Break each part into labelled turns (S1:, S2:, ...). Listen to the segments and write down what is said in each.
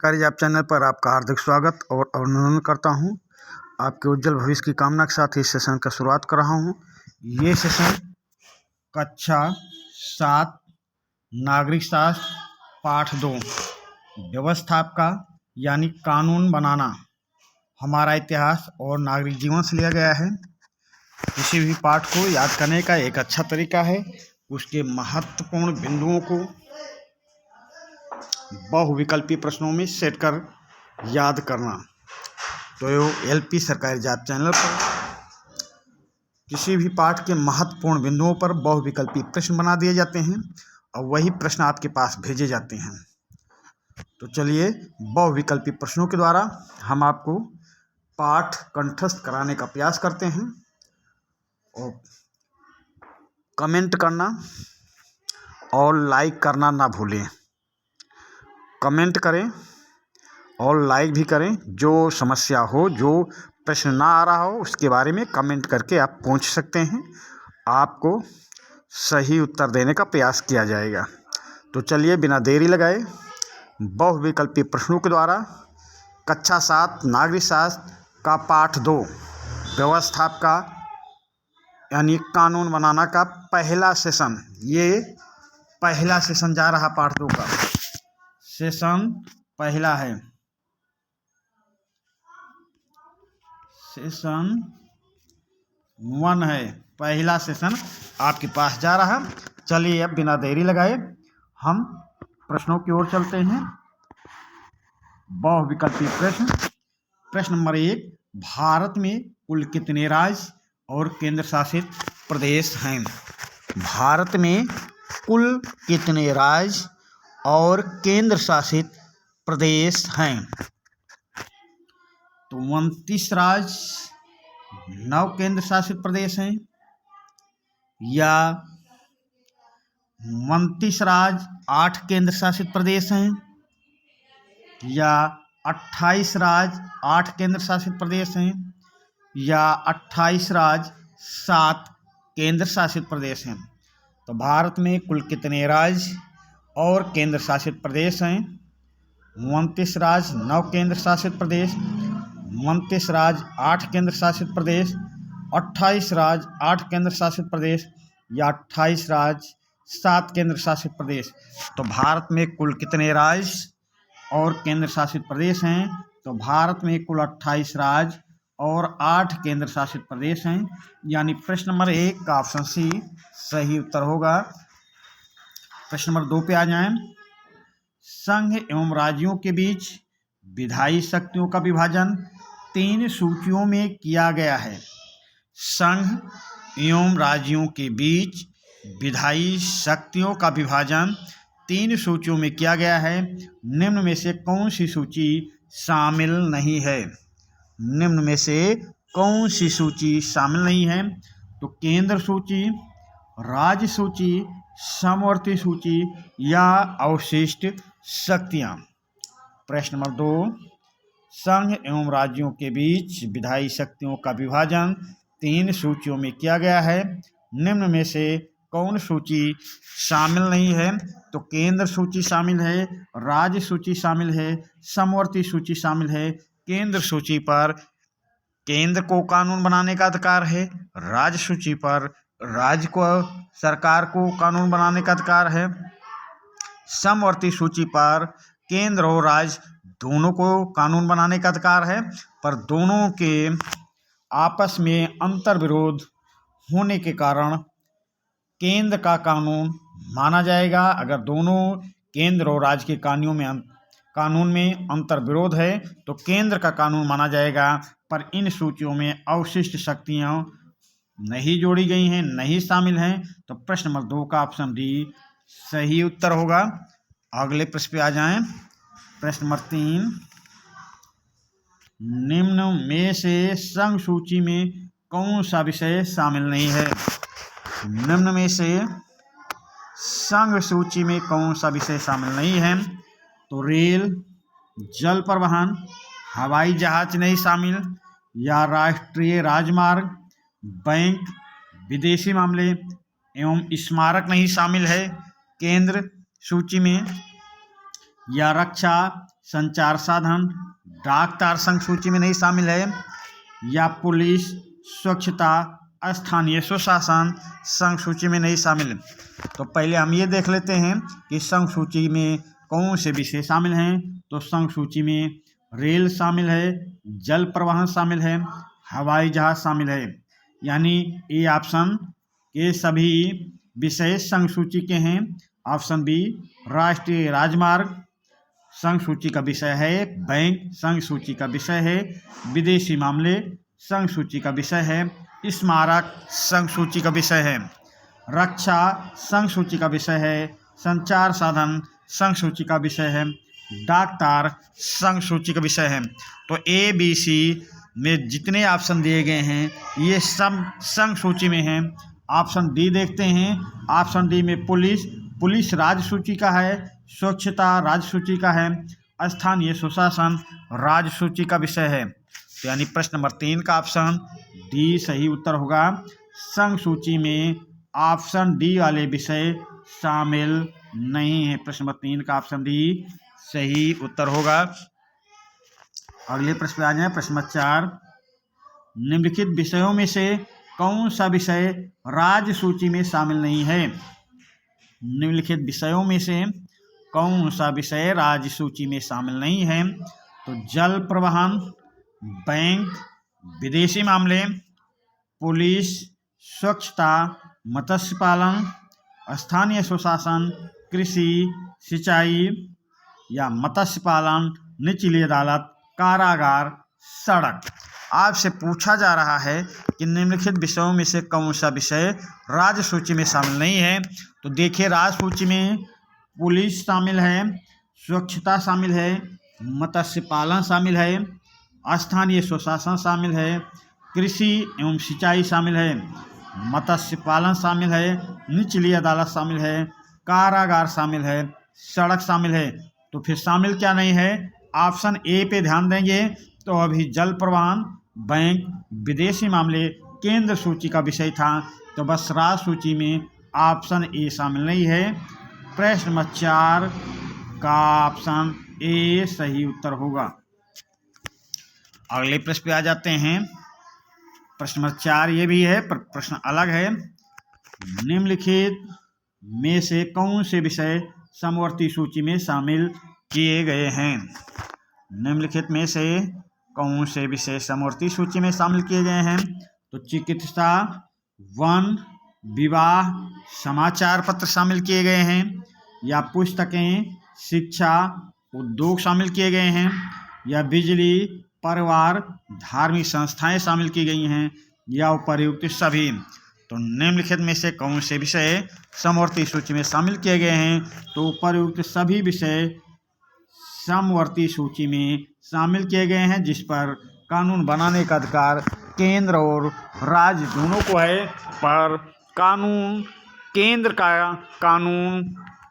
S1: सरकारी job channel पर आपका हार्दिक स्वागत और अभिनंदन करता हूं। आपके उज्जवल भविष्य की कामना के साथ इस सेशन का शुरुआत कर रहा हूं। ये सेशन कक्षा 7 नागरिक शास्त्र पाठ 2 व्यवस्थापका यानी कानून बनाना, हमारा इतिहास और नागरिक जीवन से लिया गया है। किसी भी पाठ को याद करने का एक अच्छा तरीका है उसके महत्वपूर्ण बिंदुओं को बहुविकल्पी प्रश्नों में सेट कर याद करना। तो एलपी सरकारी जॉब चैनल पर किसी भी पाठ के महत्वपूर्ण बिंदुओं पर बहुविकल्पी प्रश्न बना दिए जाते हैं और वही प्रश्न आपके पास भेजे जाते हैं। तो चलिए बहुविकल्पी प्रश्नों के द्वारा हम आपको पाठ कंठस्थ कराने का प्रयास करते हैं। और कमेंट करना और लाइक करना ना भूलें। कमेंट करें और लाइक भी करें। जो समस्या हो, जो प्रश्न ना आ रहा हो, उसके बारे में कमेंट करके आप पूछ सकते हैं। आपको सही उत्तर देने का प्रयास किया जाएगा। तो चलिए बिना देरी लगाए बहुविकल्पी प्रश्नों के द्वारा कक्षा 7 नागरिक शास्त्र का पाठ 2 व्यवस्थापका यानी कानून बनाना का पहला सेशन, ये पहला सेशन जा रहा पाठ 2 का। सेशन पहला है, सेशन 1 है, पहला सेशन आपके पास जा रहा। चलिए अब बिना देरी लगाए हम प्रश्नों की ओर चलते हैं। बहुविकल्पी प्रश्न। प्रश्न नंबर 1, भारत में कुल कितने राज्य और केंद्र शासित प्रदेश हैं? भारत में कुल कितने राज्य और केंद्र शासित प्रदेश हैं? तो 29 राज्य 9 केंद्र शासित प्रदेश हैं, या 29 राज्य 8 केंद्र शासित प्रदेश हैं, या 28 राज्य 8 केंद्र शासित प्रदेश हैं, या 28 राज्य 7 केंद्र शासित प्रदेश हैं? तो भारत में कुल कितने राज्य और केंद्र शासित प्रदेश हैं? 29 राज्य 9 केंद्र शासित प्रदेश, 29 राज्य 8 केंद्र शासित प्रदेश, 28 राज्य 8 केंद्र शासित प्रदेश, या 28 राज्य 7 केंद्र शासित प्रदेश? तो भारत में कुल कितने राज्य और केंद्र शासित प्रदेश हैं? तो भारत में कुल 28 राज्य और 8 केंद्र शासित प्रदेश हैं, यानी प्रश्न नंबर 1 का ऑप्शन सी सही उत्तर होगा। प्रश्न नंबर 2 पे आ जाएं। संघ एवं राज्यों के बीच विधायी शक्तियों का विभाजन 3 सूचियों में किया गया है। संघ एवं राज्यों के बीच विधायी शक्तियों का विभाजन 3 सूचियों में किया गया है। निम्न में से कौन सी सूची शामिल नहीं है? निम्न में से कौन सी सूची शामिल नहीं है? तो केंद्र सूची, राज्य सूची, समवर्ती सूची, या अवशिष्ट शक्तियां। प्रश्न नंबर 2, संघ एवं राज्यों के बीच विधायी शक्तियों का विभाजन 3 सूचियों में किया गया है। निम्न में से कौन सूची शामिल नहीं है? तो केंद्र सूची शामिल है, राज्य सूची शामिल है, समवर्ती सूची शामिल है। केंद्र सूची पर केंद्र को कानून बनाने का अधिकार है, राज्य सूची पर राज्य को, सरकार को कानून बनाने का अधिकार है, समवर्ती सूची पर केंद्र और राज्य दोनों को कानून बनाने का अधिकार है, पर दोनों के आपस में अंतर विरोध होने के कारण केंद्र का कानून माना जाएगा। अगर दोनों केंद्र और राज्य के कानून में अंतर विरोध है तो केंद्र का कानून माना जाएगा। पर इन सूचियों में अवशिष्ट शक्तियां नहीं जोड़ी गई हैं, नहीं शामिल हैं। तो प्रश्न नंबर 2 का ऑप्शन डी सही उत्तर होगा। अगले प्रश्न पे आ जाएं। प्रश्न नंबर 3, निम्न में से संघ सूची में कौन सा विषय शामिल नहीं है? निम्न में से संघ सूची में कौन सा विषय शामिल नहीं है? तो रेल, जल परिवहन, हवाई जहाज नहीं शामिल, या राष्ट्रीय राजमार्ग, बैंक, विदेशी मामले एवं स्मारक नहीं शामिल है केंद्र सूची में, या रक्षा, संचार साधन, डाक तार संघ सूची में नहीं शामिल है, या पुलिस, स्वच्छता, स्थानीय स्वशासन संघ सूची में नहीं शामिल। तो पहले हम ये देख लेते हैं कि संघ सूची में कौन से विषय शामिल हैं। तो संघ सूची में रेल शामिल है, जल परिवहन शामिल है, हवाई जहाज शामिल है। यानी ए ऑप्शन के सभी विषय संघ सूची के हैं। ऑप्शन बी राष्ट्रीय राजमार्ग संघ सूची का विषय है, बैंक संघ सूची का विषय है, विदेशी मामले संघ सूची का विषय है, स्मारक संघ सूची का विषय है, रक्षा संघ सूची का विषय है, संचार साधन संघ सूची का विषय है, डाक तार संघ सूची का विषय है। तो ए बी सी में जितने ऑप्शन दिए गए हैं ये सब संघ सूची में हैं। ऑप्शन डी देखते हैं। ऑप्शन डी में पुलिस राज्य सूची का है, स्वच्छता राज्य सूची का है, स्थानीय सुशासन राज्य सूची का विषय है। तो यानी प्रश्न नंबर 3 का ऑप्शन डी सही उत्तर होगा। संघ सूची में ऑप्शन डी वाले विषय शामिल नहीं है। प्रश्न नंबर 3 का ऑप्शन डी सही उत्तर होगा। अगले प्रश्न पे आ जाए। प्रश्न नंबर 4, निम्नलिखित विषयों में से कौन सा विषय राज्य सूची में शामिल नहीं है। निम्नलिखित विषयों में से कौन सा विषय राज्य सूची में शामिल नहीं है। तो जल परिवहन, बैंक, विदेशी मामले, पुलिस, स्वच्छता, मत्स्य पालन, स्थानीय स्वशासन, कृषि, सिंचाई या मत्स्य पालन, निचली अदालत, कारागार, सड़क। आपसे पूछा जा रहा है कि निम्नलिखित विषयों में से कौन सा विषय राज्य सूची में शामिल नहीं है। तो देखिए, राज्य सूची में पुलिस शामिल है, स्वच्छता शामिल है, मत्स्य पालन शामिल है, स्थानीय स्वशासन शामिल है, कृषि एवं सिंचाई शामिल है, मत्स्य पालन शामिल है, निचली अदालत शामिल है, कारागार शामिल है, सड़क शामिल है। तो फिर शामिल क्या नहीं है। ऑप्शन ए पे ध्यान देंगे तो अभी जल परिवहन, बैंक, विदेशी मामले केंद्र सूची का विषय था। तो बस राज्य सूची में ऑप्शन ए शामिल नहीं है। प्रश्न नंबर 4 का ऑप्शन ए सही उत्तर होगा। अगले प्रश्न पे आ जाते हैं। प्रश्न नंबर 4 ये भी है पर प्रश्न अलग है। निम्नलिखित में से कौन से विषय समवर्ती सूची में शामिल किए गए हैं। निम्नलिखित में से कौन से विषय समवर्ती सूची में शामिल किए गए हैं। तो चिकित्सा, वन, विवाह, समाचार पत्र शामिल किए गए हैं, या पुस्तकें, शिक्षा, उद्योग शामिल किए गए हैं, या बिजली, परिवार, धार्मिक संस्थाएं शामिल की गई हैं, या उपर्युक्त सभी। तो निम्नलिखित में से कौन से विषय समवर्ती सूची में शामिल किए गए हैं। तो उपर्युक्त सभी विषय समवर्ती सूची में शामिल किए गए हैं, जिस पर कानून बनाने का अधिकार केंद्र और राज्य दोनों को है। पर केंद्र का कानून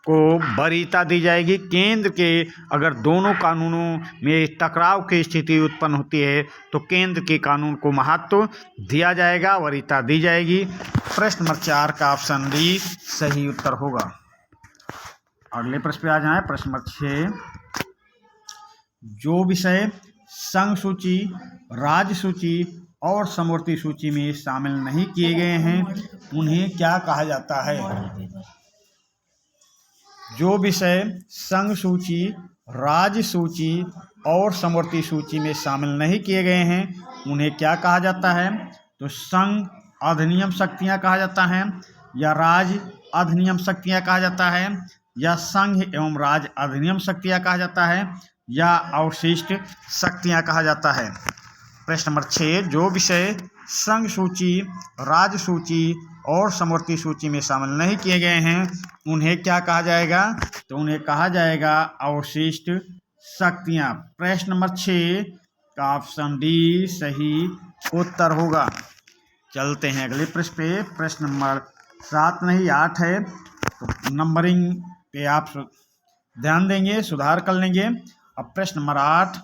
S1: को वरीयता दी जाएगी। केंद्र के अगर दोनों कानूनों में टकराव की स्थिति उत्पन्न होती है तो केंद्र के कानून को महत्व दिया जाएगा, वरीयता दी जाएगी। प्रश्न नंबर 4 का ऑप्शन डी सही उत्तर होगा। अगले प्रश्न पे आ जाए। प्रश्न नंबर 6, जो विषय संघ सूची, राज्य सूची और समवर्ती सूची में शामिल नहीं किए गए हैं उन्हें क्या कहा जाता है। जो विषय संघ सूची, राज्य सूची और समवर्ती सूची में शामिल नहीं किए गए हैं उन्हें क्या कहा जाता है। तो संघ अधिनियम शक्तियाँ कहा जाता है, या राज्य अधिनियम शक्तियाँ कहा जाता है, या संघ एवं राज्य अधिनियम शक्तियाँ कहा जाता है, या अवशिष्ट शक्तियाँ कहा जाता है। प्रश्न नंबर 6, जो विषय संघ सूची, राज्य सूची और समवर्ती सूची में शामिल नहीं किए गए हैं उन्हें क्या कहा जाएगा। तो उन्हें कहा जाएगा अवशिष्ट शक्तियाँ। प्रश्न नंबर 6 का ऑप्शन डी सही उत्तर होगा। चलते हैं अगले प्रश्न पे। प्रश्न नंबर 7 नहीं 8 है, तो नंबरिंग पे आप ध्यान देंगे, सुधार कर लेंगे। अब प्रश्न नंबर 8,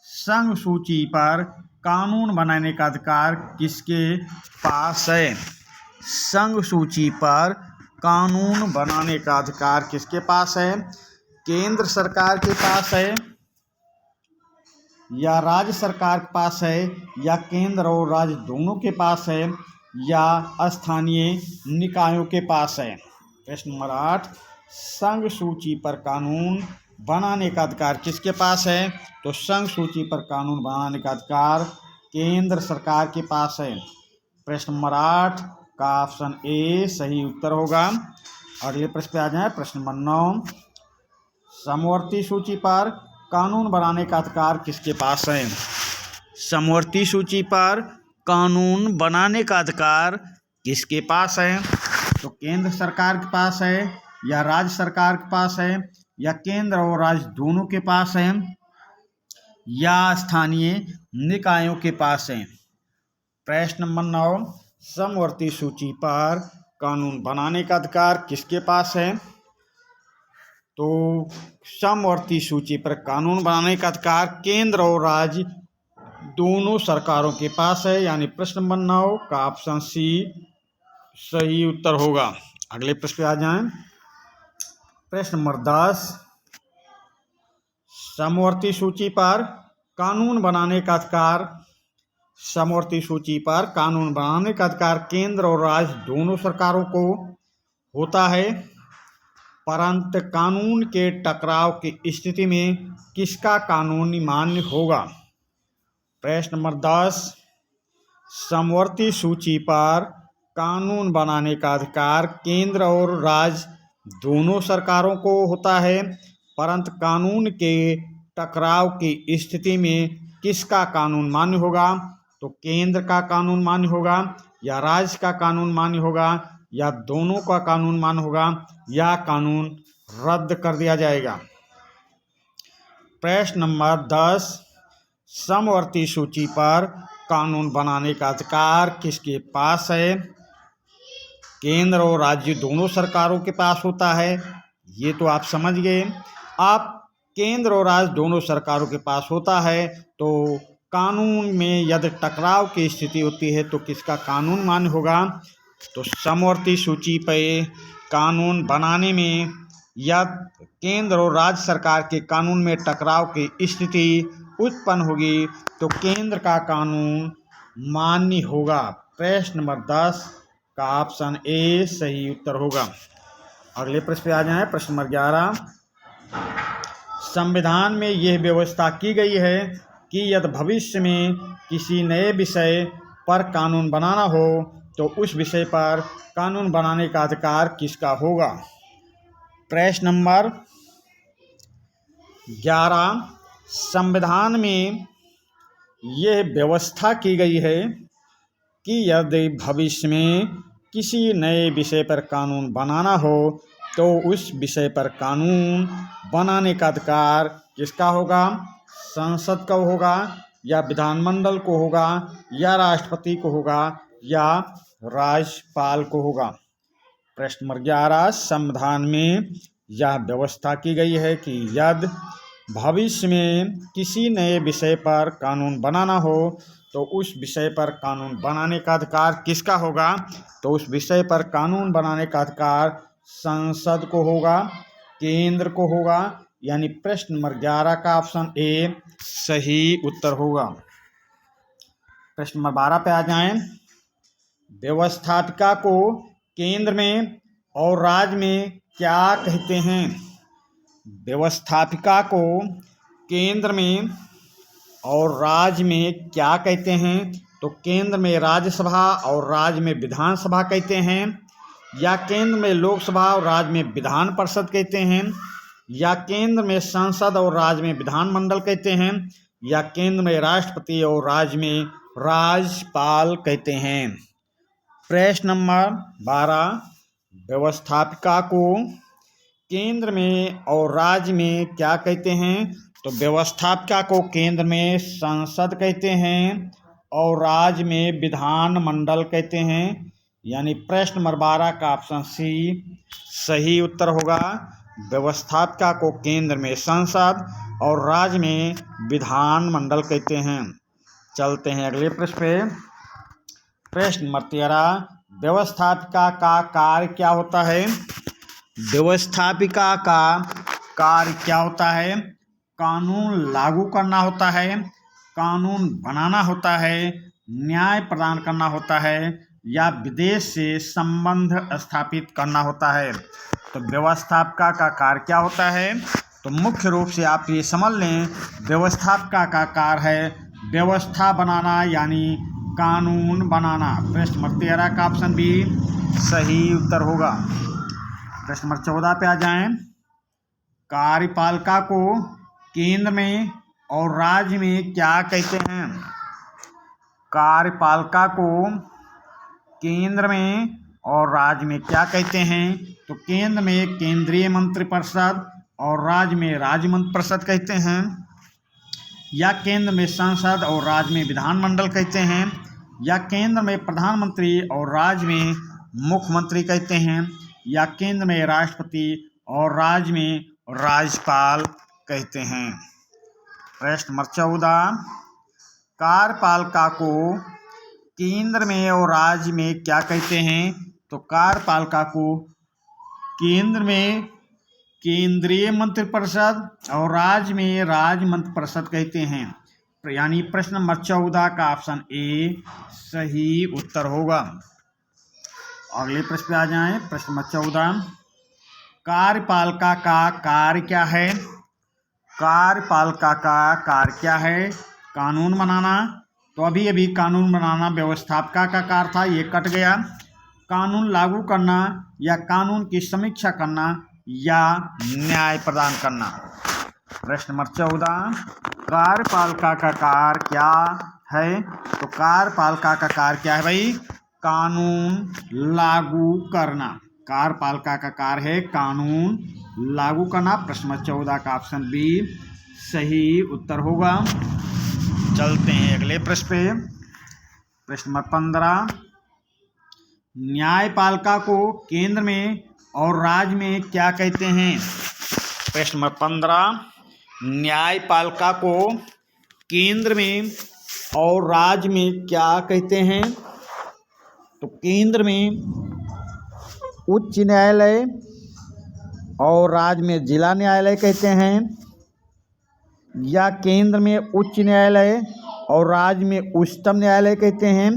S1: संघ सूची पर कानून बनाने का अधिकार किसके पास है। संघ सूची पर कानून बनाने का अधिकार किसके पास है। केंद्र सरकार के पास है या राज्य सरकार के पास है या केंद्र और राज्य दोनों के पास है या स्थानीय निकायों के पास है। प्रश्न नंबर 8, संघ सूची पर कानून बनाने का अधिकार किसके पास है? तो संघ सूची पर कानून बनाने का अधिकार केंद्र सरकार के पास है। प्रश्न नंबर 8 का ऑप्शन ए सही उत्तर होगा। अगले प्रश्न पे आ जाए। प्रश्न नंबर 9, समवर्ती सूची पर कानून बनाने का अधिकार किसके पास है? समवर्ती सूची पर कानून बनाने का अधिकार किसके पास है? तो केंद्र सरकार के पास है या राज्य सरकार के पास है या केंद्र और राज्य दोनों के पास है या स्थानीय निकायों के पास है। प्रश्न नंबर 9, समवर्ती सूची पर कानून बनाने का अधिकार किसके पास है? तो समवर्ती सूची पर कानून बनाने का अधिकार केंद्र और राज्य दोनों सरकारों के पास है, यानी प्रश्न नंबर 9 का ऑप्शन सी सही उत्तर होगा। अगले प्रश्न पे आ जाएं। प्रश्न नंबर 10, समवर्ती सूची पर कानून बनाने का अधिकार समवर्ती सूची पर कानून बनाने का अधिकार केंद्र और राज्य दोनों सरकारों को होता है, परंतु कानून के टकराव की स्थिति में किसका कानून मान्य होगा? प्रश्न नंबर 10, समवर्ती सूची पर कानून बनाने का अधिकार केंद्र और राज्य दोनों सरकारों को होता है, परंतु कानून के टकराव की स्थिति में किसका कानून मान्य होगा? तो केंद्र का कानून मान्य होगा या राज्य का कानून मान्य होगा या दोनों का कानून मान्य होगा या कानून रद्द कर दिया जाएगा। प्रश्न नंबर 10, समवर्ती सूची पर कानून बनाने का अधिकार किसके पास है? केंद्र और राज्य दोनों सरकारों के पास होता है, ये तो आप समझ गए। आप केंद्र और राज्य दोनों सरकारों के पास होता है तो कानून में यदि टकराव की स्थिति होती है तो किसका कानून मान्य होगा? तो समवर्ती सूची पर कानून बनाने में यदि केंद्र और राज्य सरकार के कानून में टकराव की स्थिति उत्पन्न होगी तो केंद्र का कानून मान्य होगा। प्रश्न नंबर 10 का ऑप्शन ए सही उत्तर होगा। अगले प्रश्न पे आ जाए। प्रश्न नंबर 11, संविधान में यह व्यवस्था की गई है कि यदि भविष्य में किसी नए विषय पर कानून बनाना हो तो उस विषय पर कानून बनाने का अधिकार किसका होगा? प्रश्न नंबर 11, संविधान में यह व्यवस्था की गई है कि यदि भविष्य में किसी नए विषय पर कानून बनाना हो तो उस विषय पर कानून बनाने का अधिकार किसका होगा? संसद को होगा या विधानमंडल को होगा या राष्ट्रपति को होगा या राज्यपाल को होगा। प्रश्न नंबर 11, संविधान में यह व्यवस्था की गई है कि यदि भविष्य में किसी नए विषय पर कानून बनाना हो तो उस विषय पर कानून बनाने का अधिकार किसका होगा? तो उस विषय पर कानून बनाने का अधिकार संसद को होगा, केंद्र को होगा, यानी प्रश्न नंबर 11 का ऑप्शन ए सही उत्तर होगा। प्रश्न नंबर 12 पे आ जाएं। व्यवस्थापिका को केंद्र में और राज्य में क्या कहते हैं? व्यवस्थापिका को केंद्र में और राज्य में क्या कहते हैं? तो केंद्र में राज्यसभा और राज्य में विधानसभा कहते हैं, या केंद्र में लोकसभा और राज्य में विधान परिषद कहते हैं, या केंद्र में संसद और राज्य में विधानमंडल कहते हैं, या केंद्र में राष्ट्रपति और राज्य में राज्यपाल कहते हैं। प्रश्न नंबर 12, व्यवस्थापिका को केंद्र में और राज्य में क्या कहते हैं? तो व्यवस्थापिका को केंद्र में संसद कहते हैं और राज्य में विधानमंडल कहते हैं, यानी प्रश्न नंबर 12 का ऑप्शन सी सही उत्तर होगा। व्यवस्थापिका को केंद्र में संसद और राज्य में विधानमंडल कहते हैं। चलते हैं अगले प्रश्न पे। प्रश्न नंबर 13, व्यवस्थापिका का कार्य क्या होता है? व्यवस्थापिका का कार्य क्या होता है? कानून लागू करना होता है, कानून बनाना होता है, न्याय प्रदान करना होता है या विदेश से संबंध स्थापित करना होता है। तो व्यवस्थापिका का कार्य क्या होता है? तो मुख्य रूप से आप ये समझ लें, व्यवस्थापिका का कार्य है व्यवस्था बनाना यानी कानून बनाना। प्रश्न नंबर 13 का ऑप्शन बी सही उत्तर होगा। प्रश्न नंबर 14 पे आ जाएं। कार्यपालिका को केंद्र में और राज्य में क्या कहते हैं? कार्यपालिका को केंद्र में और राज्य में क्या कहते हैं? तो केंद्र में केंद्रीय मंत्रिपरिषद और राज्य में राज्य मंत्रिपरिषद कहते हैं, या केंद्र में संसद और राज्य में विधानमंडल कहते हैं, या केंद्र में प्रधानमंत्री और राज्य में मुख्यमंत्री कहते हैं, या केंद्र में राष्ट्रपति और राज्य में राज्यपाल कहते हैं। प्रश्न नंबर 14, कार्यपालिका को केंद्र में और राज्य में क्या कहते हैं? तो कार्यपालिका को केंद्र में केंद्रीय मंत्रिपरिषद और राज्य में राज्य मंत्रिपरिषद कहते हैं। यानी प्रश्न नंबर 14 का ऑप्शन ए सही उत्तर होगा। अगले प्रश्न पे आ जाएं। प्रश्न नंबर 14, कार्यपालिका का कार्य क्या है? कार्यपालिका का कार्य क्या है? कानून बनाना। तो अभी अभी कानून बनाना व्यवस्थापिका का कार्य था, ये कट गया। कानून लागू करना या कानून की समीक्षा करना या न्याय प्रदान करना। प्रश्न नंबर 14, कार्यपालिका का कार्य क्या है? तो कार्यपालिका का कार्य क्या है भाई? कानून लागू करना। कार्यपालिका का कार्य है कानून लागू करना। प्रश्न नंबर 14 का ऑप्शन बी सही उत्तर होगा। चलते हैं अगले प्रश्न पे। प्रश्न नंबर 15, न्यायपालिका को केंद्र में और राज्य में क्या कहते हैं? प्रश्न नंबर 15, न्यायपालिका को केंद्र में और राज्य में क्या कहते हैं? तो केंद्र में उच्च न्यायालय और राज्य में जिला न्यायालय कहते हैं, या केंद्र में उच्च न्यायालय और राज्य में उच्चतम न्यायालय कहते हैं,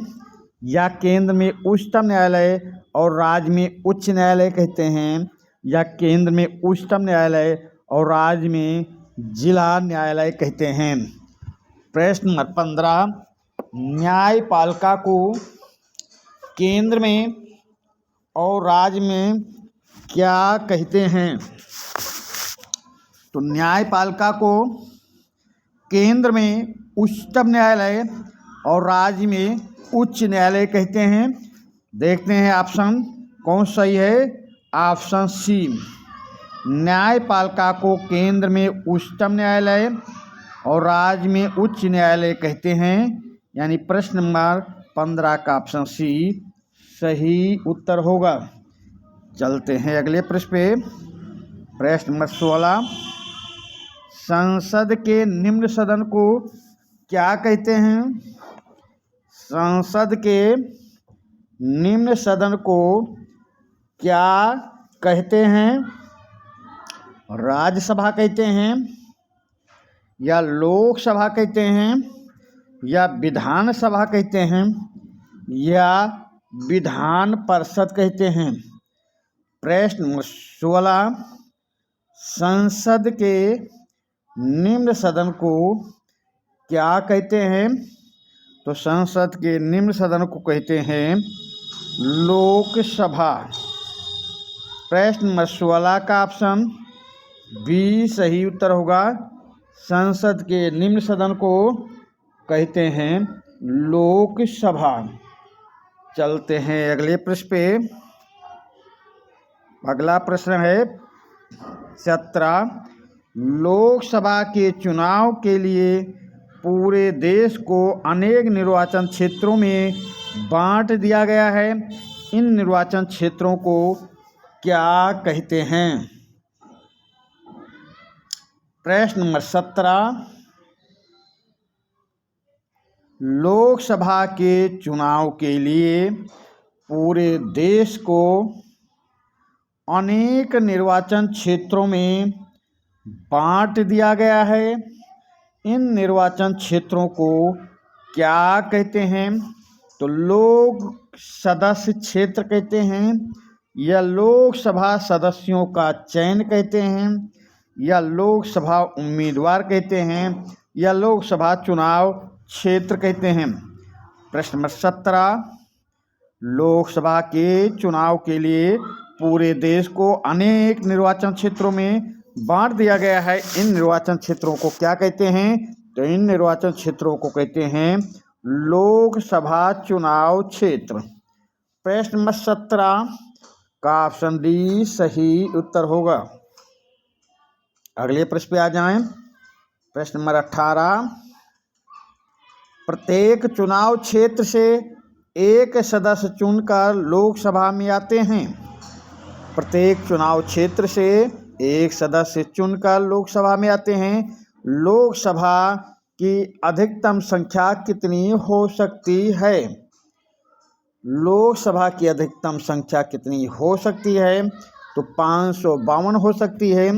S1: या केंद्र में उच्चतम न्यायालय और राज्य में उच्च न्यायालय कहते हैं, या केंद्र में उच्चतम न्यायालय और राज्य में जिला न्यायालय कहते हैं। प्रश्न नंबर 15, न्यायपालिका को केंद्र में और राज्य में क्या कहते हैं? तो न्यायपालिका को केंद्र में उच्चतम न्यायालय और राज्य में उच्च न्यायालय कहते हैं। देखते हैं ऑप्शन कौन सही है। ऑप्शन सी, न्यायपालिका को केंद्र में उच्चतम न्यायालय और राज्य में उच्च न्यायालय कहते हैं। यानी प्रश्न नंबर 15 का ऑप्शन सी सही उत्तर होगा। चलते हैं अगले प्रश्न पे। प्रश्न नंबर 16, संसद के निम्न सदन को क्या कहते हैं? संसद के निम्न सदन को क्या कहते हैं? राज्यसभा कहते हैं, या लोकसभा कहते हैं, या विधानसभा कहते हैं, या विधान परिषद कहते हैं। प्रश्न नंबर 16, संसद के निम्न सदन को क्या कहते हैं? तो संसद के निम्न सदन को कहते हैं लोकसभा। प्रश्न नंबर 16 का ऑप्शन बी सही उत्तर होगा। संसद के निम्न सदन को कहते हैं लोकसभा। चलते हैं अगले प्रश्न पे। अगला प्रश्न है 17, लोकसभा के चुनाव के लिए पूरे देश को अनेक निर्वाचन क्षेत्रों में बांट दिया गया है। इन निर्वाचन क्षेत्रों को क्या कहते हैं? प्रश्न नंबर 17, लोकसभा के चुनाव के लिए पूरे देश को अनेक निर्वाचन क्षेत्रों में बांट दिया गया है। इन निर्वाचन क्षेत्रों को क्या कहते हैं? तो लोक सदस्य क्षेत्र कहते हैं, या लोकसभा सदस्यों का चयन कहते हैं, या लोकसभा उम्मीदवार कहते हैं, या लोकसभा चुनाव क्षेत्र कहते हैं। प्रश्न नंबर 17, लोकसभा के चुनाव के लिए पूरे देश को अनेक निर्वाचन क्षेत्रों में बांट दिया गया है। इन निर्वाचन क्षेत्रों को क्या कहते हैं? तो इन निर्वाचन क्षेत्रों को कहते हैं लोकसभा चुनाव क्षेत्र। प्रश्न नंबर 17 का ऑप्शन डी सही उत्तर होगा। अगले प्रश्न पे आ जाएं। प्रश्न नंबर 18, प्रत्येक चुनाव क्षेत्र से एक सदस्य चुनकर लोकसभा में आते हैं। प्रत्येक चुनाव क्षेत्र से एक सदस्य चुनकर लोकसभा में आते हैं। लोकसभा की अधिकतम संख्या कितनी हो सकती है? लोकसभा की अधिकतम संख्या कितनी हो सकती है? तो 552 हो सकती है,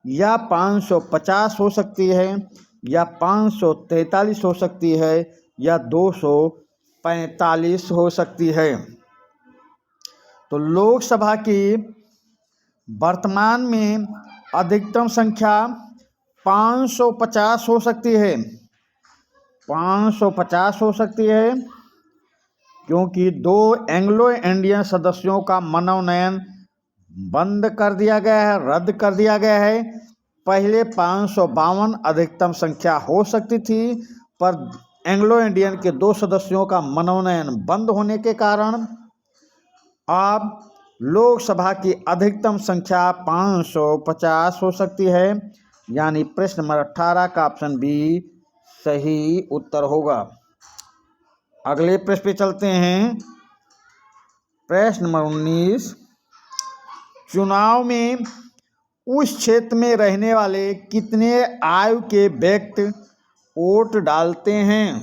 S1: या 550 हो सकती है, या 543 हो सकती है, या 245 हो सकती है। तो लोकसभा की वर्तमान में अधिकतम संख्या 550 हो सकती है। 550 हो सकती है क्योंकि 2 एंग्लो इंडियन सदस्यों का मनोनयन बंद कर दिया गया है, रद्द कर दिया गया है। पहले 552 अधिकतम संख्या हो सकती थी, पर एंग्लो इंडियन के 2 सदस्यों का मनोनयन बंद होने के कारण अब लोकसभा की अधिकतम संख्या 550 हो सकती है। यानी प्रश्न नंबर 18 का ऑप्शन बी सही उत्तर होगा। अगले प्रश्न पे चलते हैं। प्रश्न नंबर 19, चुनाव में उस क्षेत्र में रहने वाले कितने आयु के व्यक्ति वोट डालते हैं?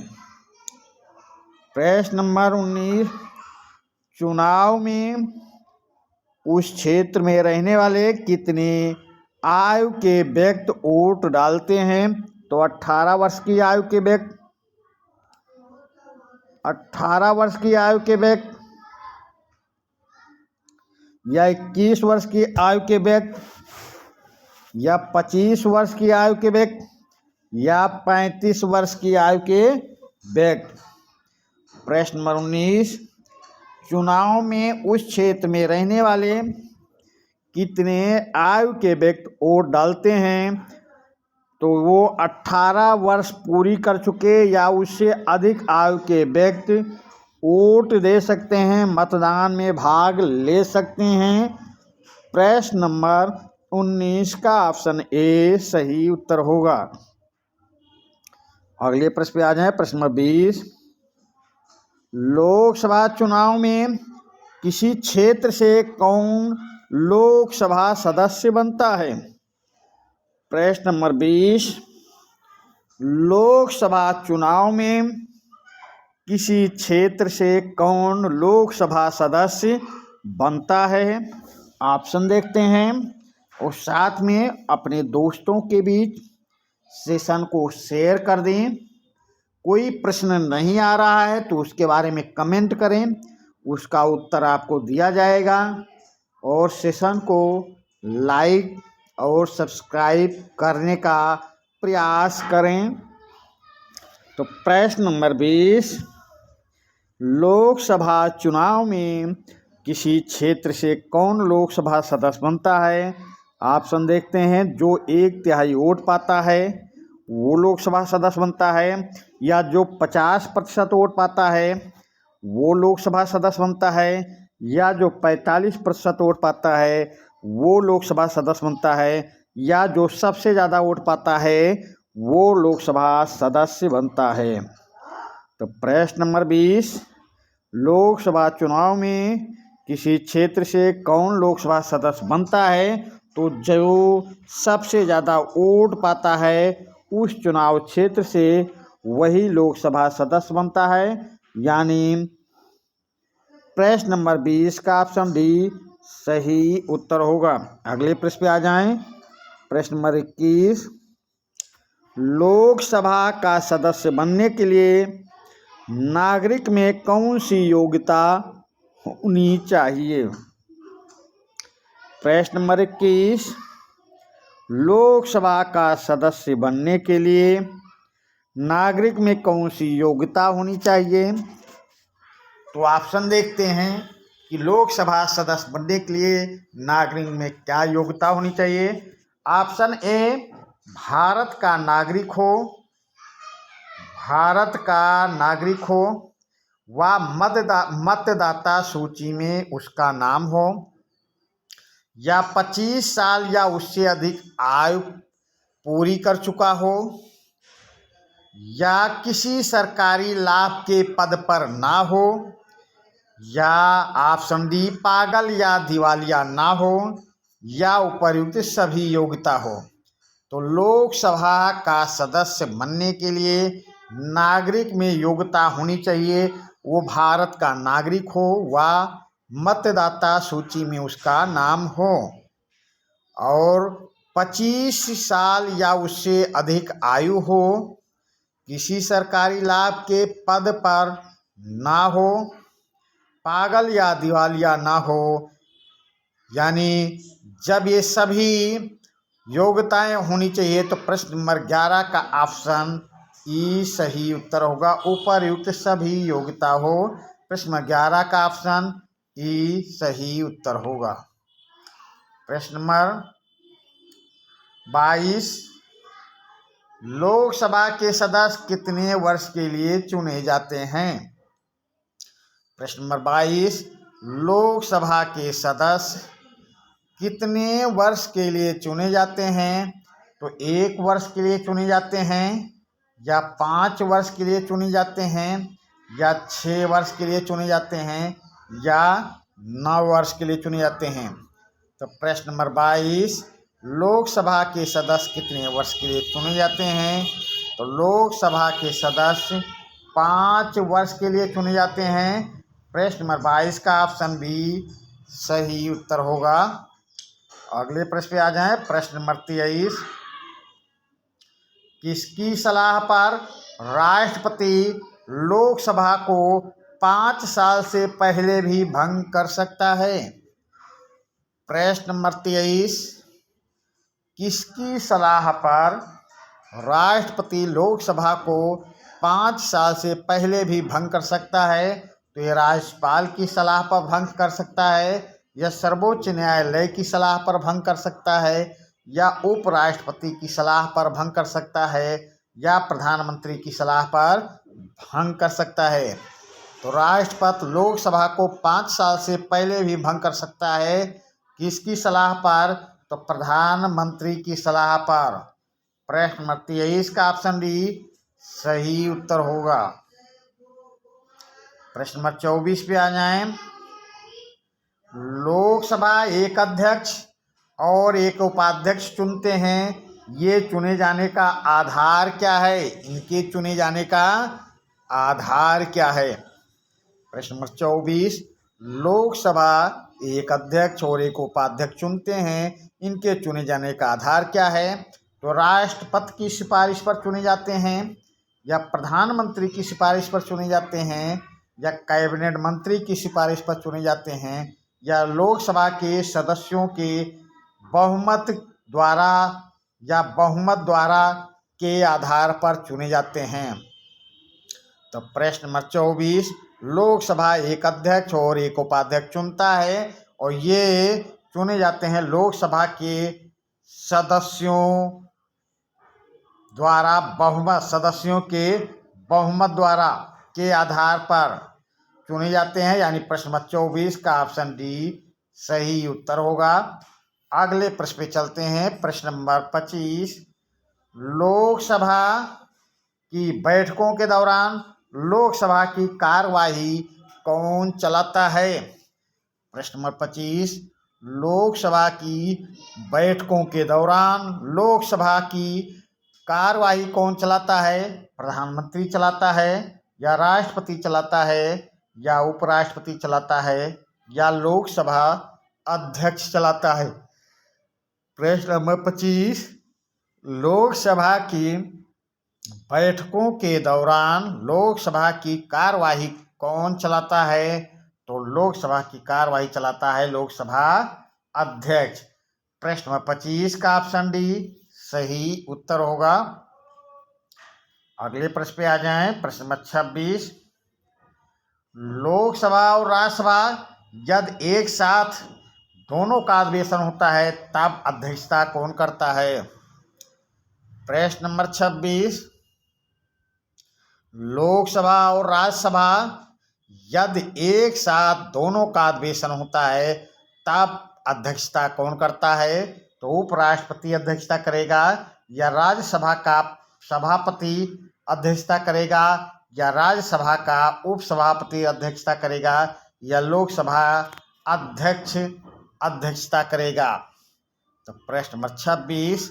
S1: प्रश्न नंबर 19, चुनाव में उस क्षेत्र में रहने वाले कितने आयु के व्यक्ति वोट डालते हैं? तो 18 वर्ष की आयु के व्यक्ति, 18 वर्ष की आयु के व्यक्ति, या 21 वर्ष की आयु के व्यक्ति, या 25 वर्ष की आयु के व्यक्ति, या 35 वर्ष की आयु के व्यक्ति। प्रश्न नंबर 19, चुनाव में उस क्षेत्र में रहने वाले कितने आयु के व्यक्ति वोट डालते हैं? तो वो 18 वर्ष पूरी कर चुके या उससे अधिक आयु के व्यक्ति वोट दे सकते हैं, मतदान में भाग ले सकते हैं। प्रश्न नंबर 19 का ऑप्शन ए सही उत्तर होगा। अगले प्रश्न पे आ जाए। प्रश्न नंबर 20, लोकसभा चुनाव में किसी क्षेत्र से कौन लोकसभा सदस्य बनता है? प्रश्न नंबर 20, लोकसभा चुनाव में किसी क्षेत्र से कौन लोकसभा सदस्य बनता है? ऑप्शन देखते हैं और साथ में अपने दोस्तों के बीच सेशन को शेयर कर दें। कोई प्रश्न नहीं आ रहा है तो उसके बारे में कमेंट करें, उसका उत्तर आपको दिया जाएगा। और सेशन को लाइक और सब्सक्राइब करने का प्रयास करें। तो प्रश्न नंबर 20, लोकसभा चुनाव में किसी क्षेत्र से कौन लोकसभा सदस्य बनता है? ऑप्शन देखते हैं। जो 1/3 वोट पाता है वो लोकसभा सदस्य बनता है, या जो 50% वोट पाता है वो लोकसभा सदस्य बनता है, या जो 45% वोट पाता है वो लोकसभा सदस्य बनता है, या जो सबसे ज़्यादा वोट पाता है वो लोकसभा सदस्य बनता है। तो प्रश्न नंबर 20, लोकसभा चुनाव में किसी क्षेत्र से कौन लोकसभा सदस्य बनता है? तो जो सबसे ज़्यादा वोट पाता है उस चुनाव क्षेत्र से वही लोकसभा सदस्य बनता है। यानी प्रश्न नंबर 20 का ऑप्शन डी सही उत्तर होगा। अगले प्रश्न पे आ जाएं। प्रश्न नंबर 21, लोकसभा का सदस्य बनने के लिए नागरिक में कौन सी योग्यता होनी चाहिए? प्रश्न नंबर 21, लोकसभा का सदस्य बनने के लिए नागरिक में कौन सी योग्यता होनी चाहिए? तो ऑप्शन देखते हैं कि लोकसभा सदस्य बनने के लिए नागरिक में क्या योग्यता होनी चाहिए। ऑप्शन ए, भारत का नागरिक हो, व मतदाता सूची में उसका नाम हो, या 25 साल या उससे अधिक आयु पूरी कर चुका हो, या किसी सरकारी लाभ के पद पर ना हो, या ऑप्शन डी, पागल या दिवालिया ना हो, या उपर्युक्त सभी योग्यता हो। तो लोकसभा का सदस्य बनने के लिए नागरिक में योग्यता होनी चाहिए, वो भारत का नागरिक हो व मतदाता सूची में उसका नाम हो, और 25 साल या उससे अधिक आयु हो, किसी सरकारी लाभ के पद पर ना हो, पागल या दिवालिया ना हो। यानी जब ये सभी योग्यताएं होनी चाहिए तो प्रश्न नंबर 11 का ऑप्शन ई सही उत्तर होगा। उपर्युक्त सभी योग्यता हो, प्रश्न नंबर 11 का ऑप्शन ई सही उत्तर होगा। प्रश्न नंबर 22, लोकसभा के सदस्य कितने वर्ष के लिए चुने जाते हैं? प्रश्न नंबर 22, लोकसभा के सदस्य कितने वर्ष के लिए चुने जाते हैं? तो 1 वर्ष के लिए चुने जाते हैं, या 5 वर्ष के लिए चुने जाते हैं, या 6 वर्ष के लिए चुने जाते हैं, या 9 वर्ष के लिए चुने जाते हैं। तो प्रश्न नंबर 22, लोकसभा के सदस्य कितने वर्ष के लिए चुने जाते हैं? तो लोकसभा के सदस्य 5 वर्ष के लिए चुने जाते हैं। प्रश्न नंबर 22 का ऑप्शन बी सही उत्तर होगा। अगले प्रश्न पे आ जाएं। प्रश्न नंबर 23, किसकी सलाह पर राष्ट्रपति लोकसभा को 5 साल से पहले भी भंग कर सकता है? प्रश्न नंबर 23, किसकी सलाह पर राष्ट्रपति लोकसभा को 5 साल से पहले भी भंग कर सकता है? तो ये राज्यपाल की सलाह पर भंग कर सकता है, या सर्वोच्च न्यायालय की सलाह पर भंग कर सकता है, या उपराष्ट्रपति की सलाह पर भंग कर सकता है, या प्रधानमंत्री की सलाह पर भंग कर सकता है। तो राष्ट्रपति लोकसभा को 5 साल से पहले भी भंग कर सकता है। किसकी सलाह पर? तो प्रधानमंत्री की सलाह पर। प्रश्न नंबर 23 का ऑप्शन डी सही उत्तर होगा। प्रश्न नंबर 24 पे आ जाएं। लोकसभा एक अध्यक्ष और एक उपाध्यक्ष चुनते हैं, ये चुने जाने का आधार क्या है? इनके चुने जाने का आधार क्या है? प्रश्न नंबर 24, लोकसभा एक अध्यक्ष और एक उपाध्यक्ष चुनते हैं, इनके चुने जाने का आधार क्या है? तो राष्ट्रपति की सिफारिश पर चुने जाते हैं, या प्रधानमंत्री की सिफारिश पर चुने जाते हैं, या कैबिनेट मंत्री की सिफारिश पर चुने जाते हैं, या लोकसभा के सदस्यों के बहुमत द्वारा के आधार पर चुने जाते हैं। तो प्रश्न नंबर 24, लोकसभा एक अध्यक्ष और एक उपाध्यक्ष चुनता है, और ये चुने जाते हैं लोकसभा के सदस्यों के बहुमत द्वारा के आधार पर चुने जाते हैं। यानी प्रश्न नंबर 24 का ऑप्शन डी सही उत्तर होगा। अगले प्रश्न पे चलते हैं। प्रश्न नंबर 25, लोकसभा की बैठकों के दौरान लोकसभा की कार्यवाही कौन चलाता है? प्रश्न नंबर 25, लोकसभा की बैठकों के दौरान लोकसभा की कार्यवाही कौन चलाता है? प्रधानमंत्री चलाता है, या राष्ट्रपति चलाता है, या उपराष्ट्रपति चलाता है, या लोकसभा अध्यक्ष चलाता है? प्रश्न नंबर 25, लोकसभा की बैठकों के दौरान लोकसभा की कार्यवाही कौन चलाता है? तो लोकसभा की कार्यवाही चलाता है लोकसभा अध्यक्ष। प्रश्न नंबर 25 का ऑप्शन डी सही उत्तर होगा। अगले प्रश्न पे आ जाएं। प्रश्न नंबर 26, लोकसभा और राज्यसभा यदि एक साथ दोनों का अधिवेशन होता है तब अध्यक्षता कौन करता है? प्रश्न नंबर 26, लोकसभा और राज्यसभा यदि एक साथ दोनों का अधिवेशन होता है तब अध्यक्षता कौन करता है? तो उपराष्ट्रपति अध्यक्षता करेगा, या राज्यसभा का सभापति अध्यक्षता करेगा, या राज्यसभा का उपसभापति अध्यक्षता करेगा, या लोकसभा अध्यक्ष अध्यक्षता करेगा? तो प्रश्न नंबर 26,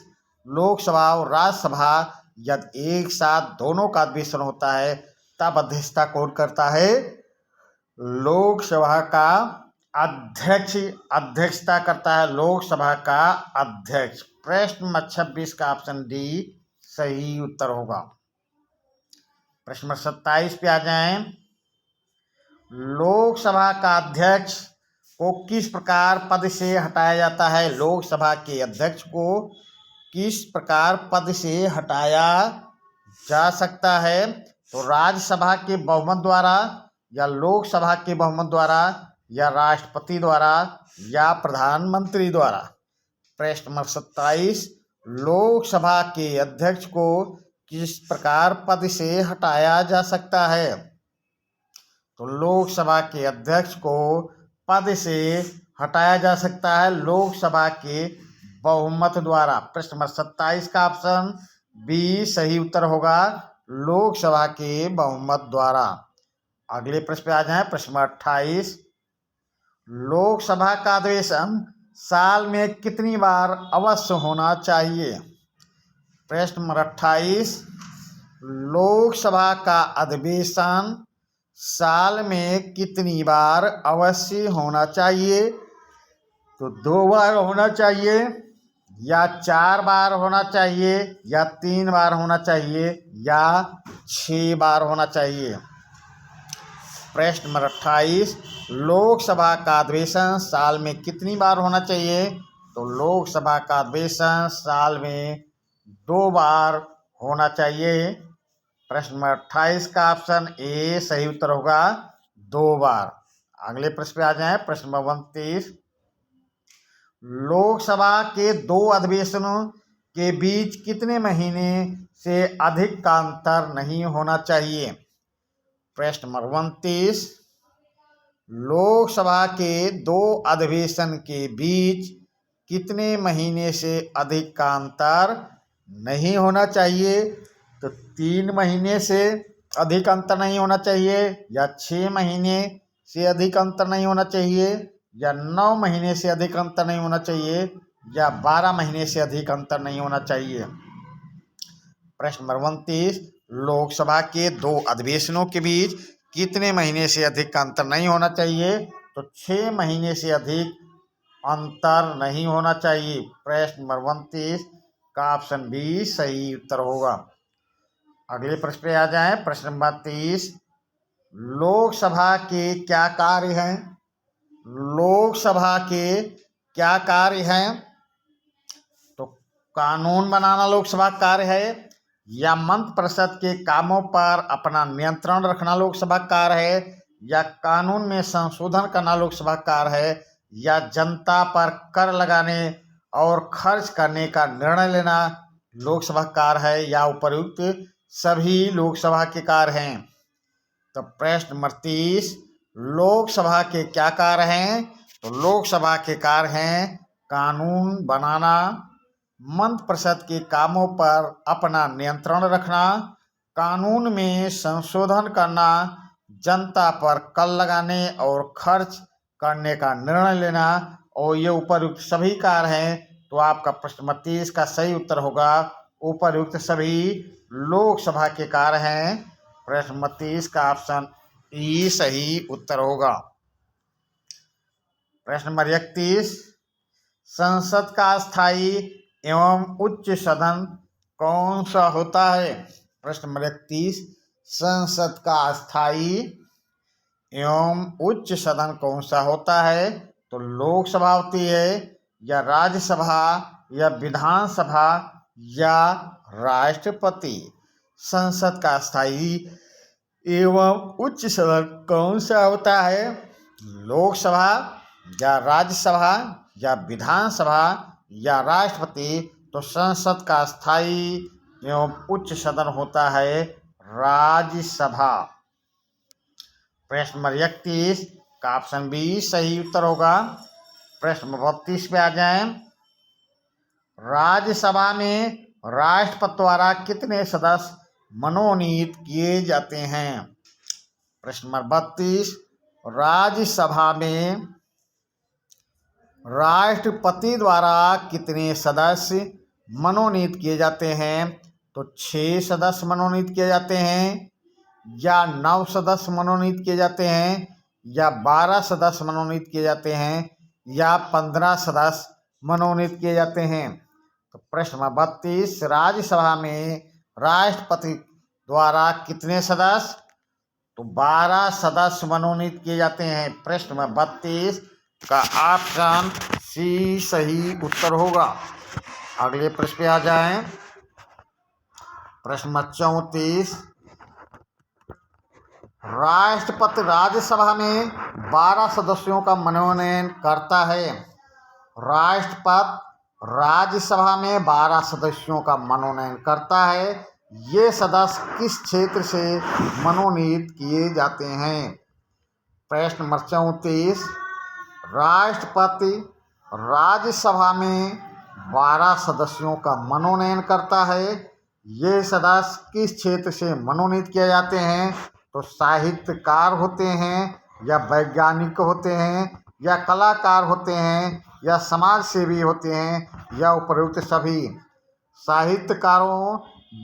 S1: लोकसभा और राज्यसभा यदि एक साथ दोनों का अधिवेशन होता है तब अध्यक्षता कौन करता है? लोकसभा का अध्यक्ष अध्यक्षता करता है, लोकसभा का अध्यक्ष। प्रश्न नंबर 26 का ऑप्शन डी सही उत्तर होगा। प्रश्न नंबर 27 पे आ जाएं। लोकसभा का अध्यक्ष को किस प्रकार पद से हटाया जाता है? लोकसभा के अध्यक्ष को किस प्रकार पद से हटाया जा सकता है? तो राज्यसभा के बहुमत द्वारा, या लोकसभा के बहुमत द्वारा, या राष्ट्रपति द्वारा, या प्रधानमंत्री द्वारा? प्रश्न नंबर 27, लोकसभा के अध्यक्ष को किस प्रकार पद से हटाया जा सकता है? तो लोकसभा के अध्यक्ष को पद से हटाया जा सकता है लोकसभा के बहुमत द्वारा। प्रश्न नंबर 27 का ऑप्शन बी सही उत्तर होगा, लोकसभा के बहुमत द्वारा। अगले प्रश्न पे आ जाएं। प्रश्न नंबर 28, लोकसभा का अधिवेशन साल में कितनी बार अवश्य होना चाहिए? प्रश्न नंबर 28, लोकसभा का अधिवेशन साल में कितनी बार अवश्य होना चाहिए? तो 2 बार होना चाहिए, या 4 बार होना चाहिए, या 3 बार होना चाहिए, या 6 बार होना चाहिए? प्रश्न नंबर 28, लोकसभा का अधिवेशन साल में कितनी बार होना चाहिए? तो लोकसभा का अधिवेशन साल में 2 बार होना चाहिए। प्रश्न नंबर 28 का ऑप्शन ए सही उत्तर होगा, 2 बार। अगले प्रश्न पे आ जाएं। प्रश्न नंबर 29, लोकसभा के 2 अधिवेशनों के बीच कितने महीने से अधिक का अंतर नहीं होना चाहिए? प्रश्न नंबर 29, लोकसभा के 2 अधिवेशन के बीच कितने महीने से अधिक का अंतर नहीं होना चाहिए? तो 3 महीने से अधिक अंतर नहीं होना चाहिए, या 6 महीने से अधिक अंतर नहीं होना चाहिए, या 9 महीने से अधिक अंतर नहीं होना चाहिए, या 12 महीने से अधिक अंतर नहीं होना चाहिए? प्रश्न नंबर 29, लोकसभा के 2 अधिवेशनों के बीच कितने महीने से अधिक का अंतर नहीं होना चाहिए? तो 6 महीने से अधिक अंतर नहीं होना चाहिए। प्रश्न नंबर 29 का ऑप्शन बी सही उत्तर होगा। अगले प्रश्न पे आ जाएं। प्रश्न नंबर 30, लोकसभा के क्या कार्य हैं? लोकसभा के क्या कार्य हैं? तो कानून बनाना लोकसभा कार्य है, या मंत्रि परिषद के कामों पर अपना नियंत्रण रखना लोकसभा कार्य है, या कानून में संशोधन करना लोकसभा कार्य है, या जनता पर कर लगाने और खर्च करने का निर्णय लेना लोकसभा कार्य है, या उपयुक्त सभी लोकसभा के कार्य हैं? तो प्रश्न नंबर 30, लोकसभा के क्या कार्य हैं? तो लोकसभा के कार्य हैं कानून बनाना, मंत्रि परिषद के कामों पर अपना नियंत्रण रखना, कानून में संशोधन करना, जनता पर कर लगाने और खर्च करने का निर्णय लेना, और ये उपयुक्त सभी कार्य हैं। तो आपका प्रश्न नंबर 30 का सही उत्तर होगा, उपयुक्त सभी लोकसभा के कार्य हैं। प्रश्न नंबर 30 का ऑप्शन ई सही उत्तर होगा। प्रश्न नंबर 31, संसद का स्थायी एवं उच्च सदन कौन सा होता है? प्रश्न नंबर 31, संसद का स्थायी एवं उच्च सदन कौन सा होता है? तो लोकसभा होती है, या राज्यसभा, या विधानसभा, या राष्ट्रपति। संसद का स्थायी एवं उच्च सदन कौन सा होता है? लोकसभा, या राज्यसभा, या विधानसभा, या राष्ट्रपति। तो संसद का स्थायी एवं उच्च सदन होता है राज्यसभा। प्रश्न नंबर 31 का ऑप्शन बी सही उत्तर होगा। प्रश्न नंबर 32 पे आ जाएं। राज्यसभा में राष्ट्रपति द्वारा कितने सदस्य मनोनीत किए जाते हैं? प्रश्न नंबर 32, राज्यसभा में राष्ट्रपति द्वारा कितने सदस्य मनोनीत किए जाते हैं? तो 6 सदस्य मनोनीत किए जाते हैं, या 9 सदस्य मनोनीत किए जाते हैं, या 12 सदस्य मनोनीत किए जाते हैं, या 15 सदस्य मनोनीत किए जाते हैं। तो प्रश्न नंबर 32, राज्यसभा में राष्ट्रपति द्वारा कितने सदस्य? तो 12 सदस्य मनोनीत किए जाते हैं। प्रश्न नंबर 32 का ऑप्शन सी सही उत्तर होगा। अगले प्रश्न पे आ जाएं। प्रश्न नंबर 34, राष्ट्रपति राज्यसभा में 12 सदस्यों का मनोनयन करता है। राष्ट्रपति राज्यसभा में 12 सदस्यों का मनोनयन करता है। ये सदस्य किस क्षेत्र से मनोनीत किए जाते हैं? प्रश्न नंबर 34, राष्ट्रपति राज्यसभा में 12 सदस्यों का मनोनयन करता है। ये सदस्य किस क्षेत्र से मनोनीत किए जाते हैं? तो साहित्यकार होते हैं, या वैज्ञानिक होते हैं, या कलाकार होते हैं, या समाज सेवी होते हैं, या उपयुक्त सभी। साहित्यकारों,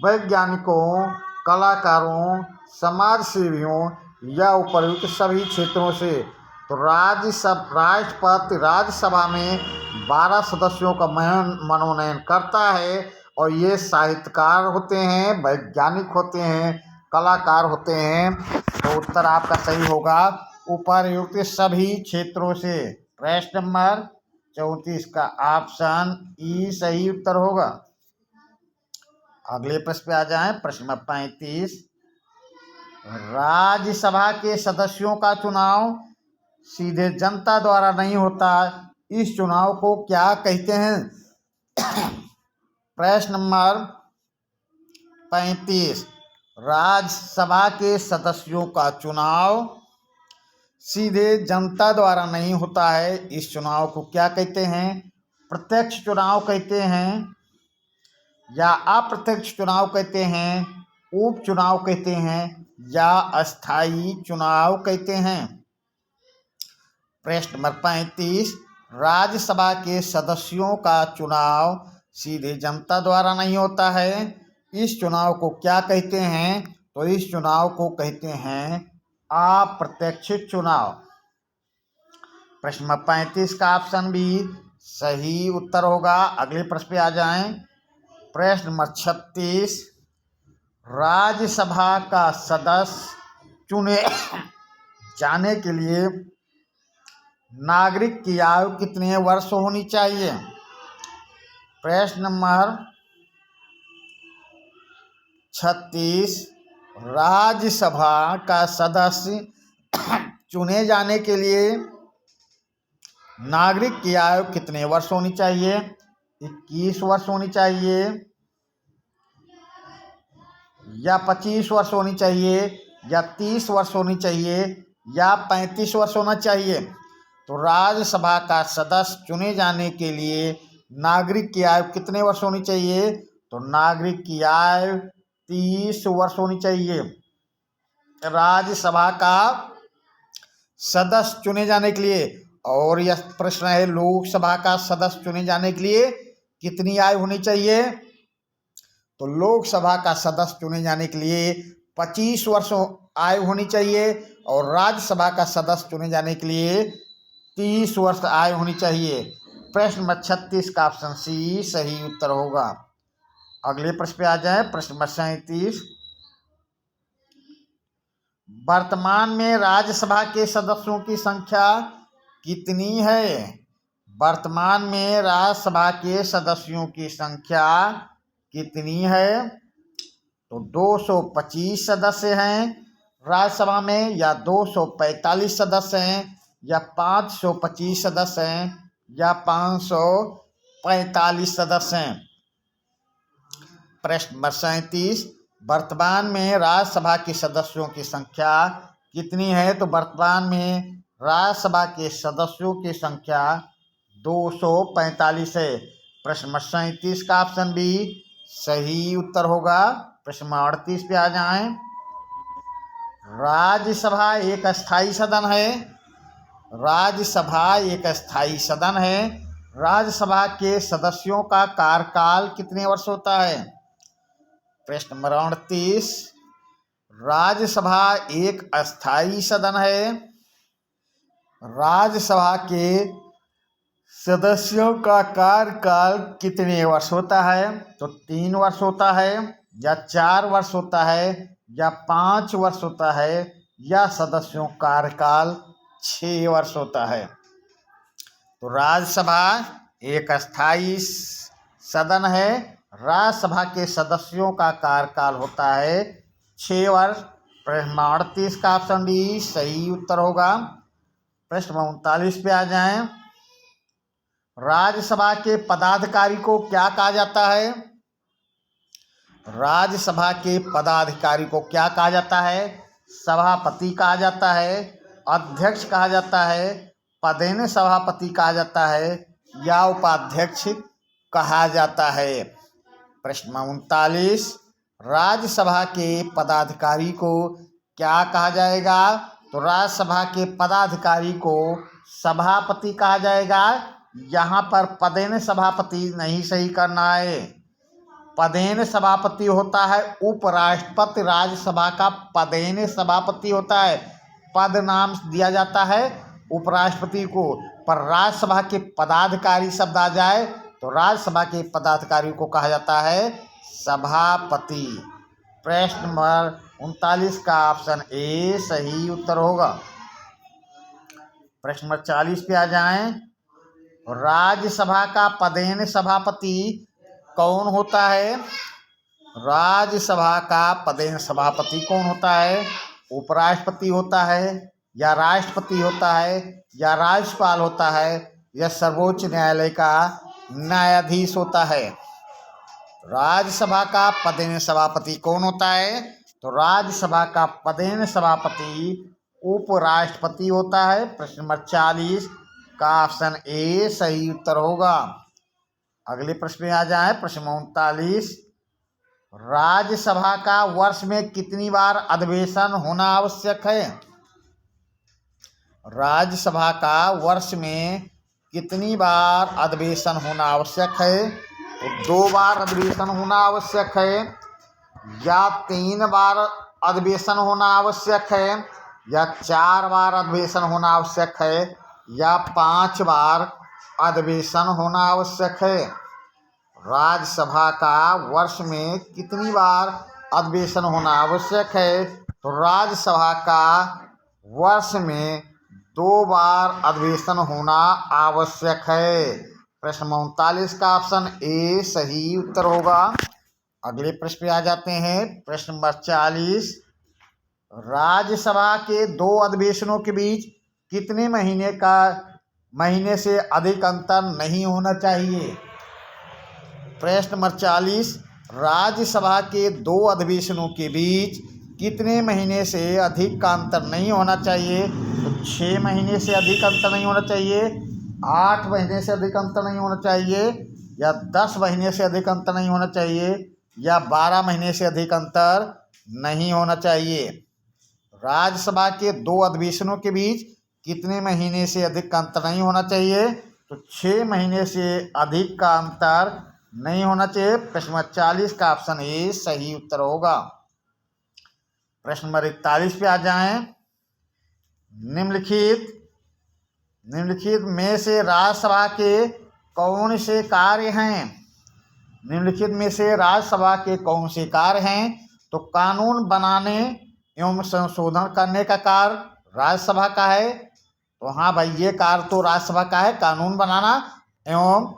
S1: वैज्ञानिकों, कलाकारों, समाज सेवियों, या उपयुक्त सभी क्षेत्रों से। तो राष्ट्रपति राज्यसभा में 12 सदस्यों का मनोनयन करता है, और ये साहित्यकार होते हैं, वैज्ञानिक होते हैं, कलाकार होते हैं। तो उत्तर आपका सही होगा उपर्युक्त सभी क्षेत्रों से। प्रश्न नंबर 34 का ऑप्शन ई सही उत्तर होगा। अगले प्रश्न पे आ जाएं। प्रश्न नंबर 35, राज्यसभा के सदस्यों का चुनाव सीधे जनता द्वारा नहीं होता, इस चुनाव को क्या कहते हैं? प्रश्न नंबर 35, राज्यसभा के सदस्यों का चुनाव सीधे जनता द्वारा नहीं होता है, इस चुनाव को क्या कहते हैं? प्रत्यक्ष चुनाव कहते हैं, या अप्रत्यक्ष चुनाव कहते हैं, उपचुनाव कहते हैं, या अस्थायी चुनाव कहते हैं। प्रश्न नंबर 35, राज्यसभा के सदस्यों का चुनाव सीधे जनता द्वारा नहीं होता है, इस चुनाव को क्या कहते हैं? तो इस चुनाव को कहते हैं अप्रत्यक्ष चुनाव। प्रश्न नंबर 35 का ऑप्शन भी सही उत्तर होगा। अगले प्रश्न पे आ जाएं। प्रश्न नंबर 36, राज्यसभा का सदस्य चुने जाने के लिए नागरिक की आयु कितने वर्ष होनी चाहिए? प्रश्न नंबर 36, राज्यसभा का सदस्य चुने जाने के लिए नागरिक की आयु कितने वर्ष होनी चाहिए? 21 वर्ष होनी चाहिए, या 25 वर्ष होनी चाहिए, या 30 वर्ष होनी चाहिए, या 35 वर्ष होना चाहिए? तो राज्यसभा का सदस्य चुने जाने के लिए नागरिक की आयु कितने वर्ष होनी चाहिए? तो नागरिक की आयु 30 वर्ष होनी चाहिए। राज्यसभा का सदस्य चुने जाने के लिए। और यह प्रश्न है, लोकसभा का सदस्य चुने जाने के लिए कितनी आयु होनी चाहिए? तो लोकसभा का सदस्य चुने जाने के लिए 25 वर्ष आयु होनी चाहिए, और राज्यसभा का सदस्य चुने जाने के लिए 30 वर्ष आयु होनी चाहिए। प्रश्न नंबर 36 का ऑप्शन सी सही उत्तर होगा। अगले प्रश्न पे आ जाए। प्रश्न नंबर 37, वर्तमान में राज्यसभा के सदस्यों की संख्या कितनी है? वर्तमान में राज्यसभा के सदस्यों की संख्या कितनी है? तो 225 सदस्य हैं राज्यसभा में, या 245 सदस्य हैं, या 525 सदस्य हैं, या 545 सदस्य हैं। प्रश्न नंबर 37, वर्तमान में राज्यसभा के सदस्यों की संख्या कितनी है? तो वर्तमान में राज्यसभा के सदस्यों की संख्या 245 है। प्रश्न नंबर 37 का ऑप्शन बी सही उत्तर होगा। प्रश्न नंबर 38 पे आ जाएं। राज्यसभा एक अस्थायी सदन है। राज्यसभा एक अस्थायी सदन है। राज्यसभा के सदस्यों का कार्यकाल कितने वर्ष होता है? प्रश्न नंबर 38, राज्यसभा एक अस्थायी सदन है। राज्यसभा के सदस्यों का कार्यकाल कितने वर्ष होता है? तो 3 वर्ष होता है, या 4 वर्ष होता है, या 5 वर्ष होता है, या सदस्यों का कार्यकाल 6 वर्ष होता है। तो राज्यसभा एक अस्थायी सदन है। राज्यसभा के सदस्यों का कार्यकाल होता है 6 वर्ष। प्रश्न नंबर 38 का ऑप्शन डी सही उत्तर होगा। प्रश्न नंबर 39 पे आ जाएं। राज्यसभा के पदाधिकारी को क्या कहा जाता है? राज्यसभा के पदाधिकारी को क्या कहा जाता है? सभापति कहा जाता है, अध्यक्ष कहा जाता है, पदेन सभापति कहा जाता है, या उपाध्यक्ष कहा जाता है। प्रश्न नंबर 39, राज्यसभा के पदाधिकारी को क्या कहा जाएगा? तो राज्यसभा के पदाधिकारी को सभापति कहा जाएगा। यहाँ पर पदेन सभापति नहीं सही करना है। पदेन सभापति होता है उपराष्ट्रपति। राज्यसभा का पदेन सभापति होता है। पद नाम दिया जाता है उपराष्ट्रपति को। पर राज्यसभा के पदाधिकारी शब्द आ जाए तो राज्यसभा के पदाधिकारी को कहा जाता है सभापति। प्रश्न नंबर 39 का ऑप्शन ए सही उत्तर होगा। प्रश्न नंबर 40 पे आ जाएं। राज्यसभा का पदेन सभापति कौन होता है? राज्यसभा का पदेन सभापति कौन होता है? उपराष्ट्रपति होता है, या राष्ट्रपति होता है, या राज्यपाल होता है, या सर्वोच्च न्यायालय का न्यायाधीश होता है। राज्यसभा का पदेन सभापति कौन होता है? तो राज्यसभा का पदेन सभापति उपराष्ट्रपति होता है। प्रश्न नंबर 40 का ऑप्शन ए सही उत्तर होगा। अगले प्रश्न में आ जाए। प्रश्न 39, राज्यसभा का वर्ष में कितनी बार अधिवेशन होना आवश्यक है? राज्यसभा का वर्ष में कितनी बार अधिवेशन होना आवश्यक है? तो 2 बार अधिवेशन होना आवश्यक है, या 3 बार अधिवेशन होना आवश्यक है, या 4 बार अधिवेशन होना आवश्यक है, या 5 बार अधिवेशन होना आवश्यक है। राज्यसभा का वर्ष में कितनी बार अधिवेशन होना आवश्यक है? तो राज्यसभा का वर्ष में 2 बार अधिवेशन होना आवश्यक है। प्रश्न 39 का ऑप्शन ए सही उत्तर होगा। अगले प्रश्न पे आ जाते हैं। प्रश्न नंबर 40, राज्यसभा के 2 अधिवेशनों के बीच कितने महीने से अधिक अंतर नहीं होना चाहिए? प्रश्न नंबर 40, राज्यसभा के 2 अधिवेशनों के बीच कितने महीने से अधिक का अंतर नहीं होना चाहिए? तो 6 महीने से अधिक अंतर नहीं होना चाहिए, 8 महीने से अधिक अंतर नहीं होना चाहिए, या 10 महीने से अधिक अंतर नहीं होना चाहिए, या 12 महीने से अधिक अंतर नहीं होना चाहिए। राज्यसभा के 2 अधिवेशनों के बीच कितने महीने से अधिक का अंतर नहीं होना चाहिए? तो 6 महीने से अधिक का अंतर नहीं होना चाहिए। प्रश्न नंबर 40 का ऑप्शन ए सही उत्तर होगा। प्रश्न नंबर 41 पे आ जाएं। निम्नलिखित में से राज्यसभा के कौन से कार्य हैं? निम्नलिखित में से राज्यसभा के कौन से कार्य हैं? तो कानून बनाने एवं संशोधन करने का कार्य राज्यसभा का है। तो हाँ भाई, ये कार्य तो राज्यसभा का है, कानून बनाना एवं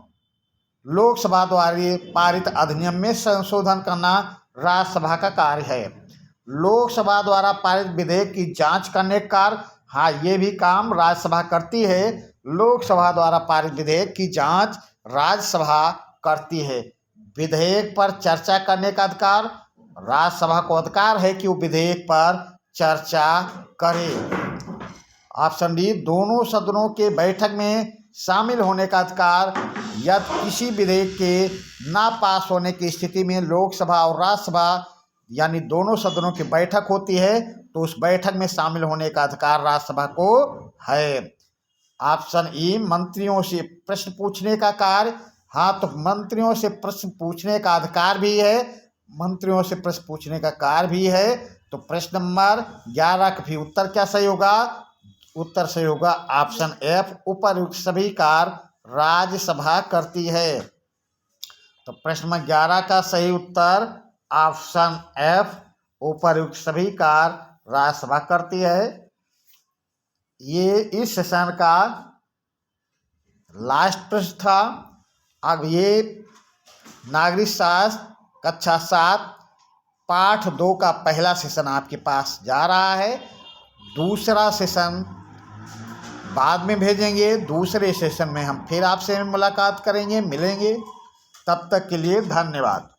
S1: लोकसभा द्वारा पारित अधिनियम में संशोधन करना राज्यसभा का कार्य है। लोकसभा द्वारा पारित विधेयक की जांच करने का कार्य, हाँ ये भी काम राज्यसभा करती है। लोकसभा द्वारा पारित विधेयक की जांच राज्यसभा करती है। विधेयक पर चर्चा करने का अधिकार, राज्यसभा को अधिकार है कि वो विधेयक पर चर्चा करे। ऑप्शन डी, दोनों सदनों के बैठक में शामिल होने का अधिकार। यदि किसी विधेयक के ना पास होने की स्थिति में लोकसभा और राज्यसभा यानी दोनों सदनों की बैठक होती है तो उस बैठक में शामिल होने का अधिकार राज्यसभा को है। ऑप्शन ई, मंत्रियों से प्रश्न पूछने का कार्य। हाँ, तो मंत्रियों से प्रश्न पूछने का अधिकार भी है, मंत्रियों से प्रश्न पूछने का कार्य भी है। तो प्रश्न नंबर 11 का भी उत्तर क्या सही होगा? उत्तर सही होगा ऑप्शन एफ, उपर्युक्त सभी कार्य राज्यसभा करती है। तो प्रश्न नंबर 11 का सही उत्तर ऑप्शन एफ, उपर्युक्त सभी कार्य राज्यसभा करती है। ये इस सेशन का लास्ट प्रश्न था। अब ये नागरिक शास्त्र कक्षा 7 पाठ 2 का पहला सेशन आपके पास जा रहा है। दूसरा सेशन बाद में भेजेंगे। दूसरे सेशन में हम फिर आपसे मुलाकात करेंगे, मिलेंगे। तब तक के लिए धन्यवाद।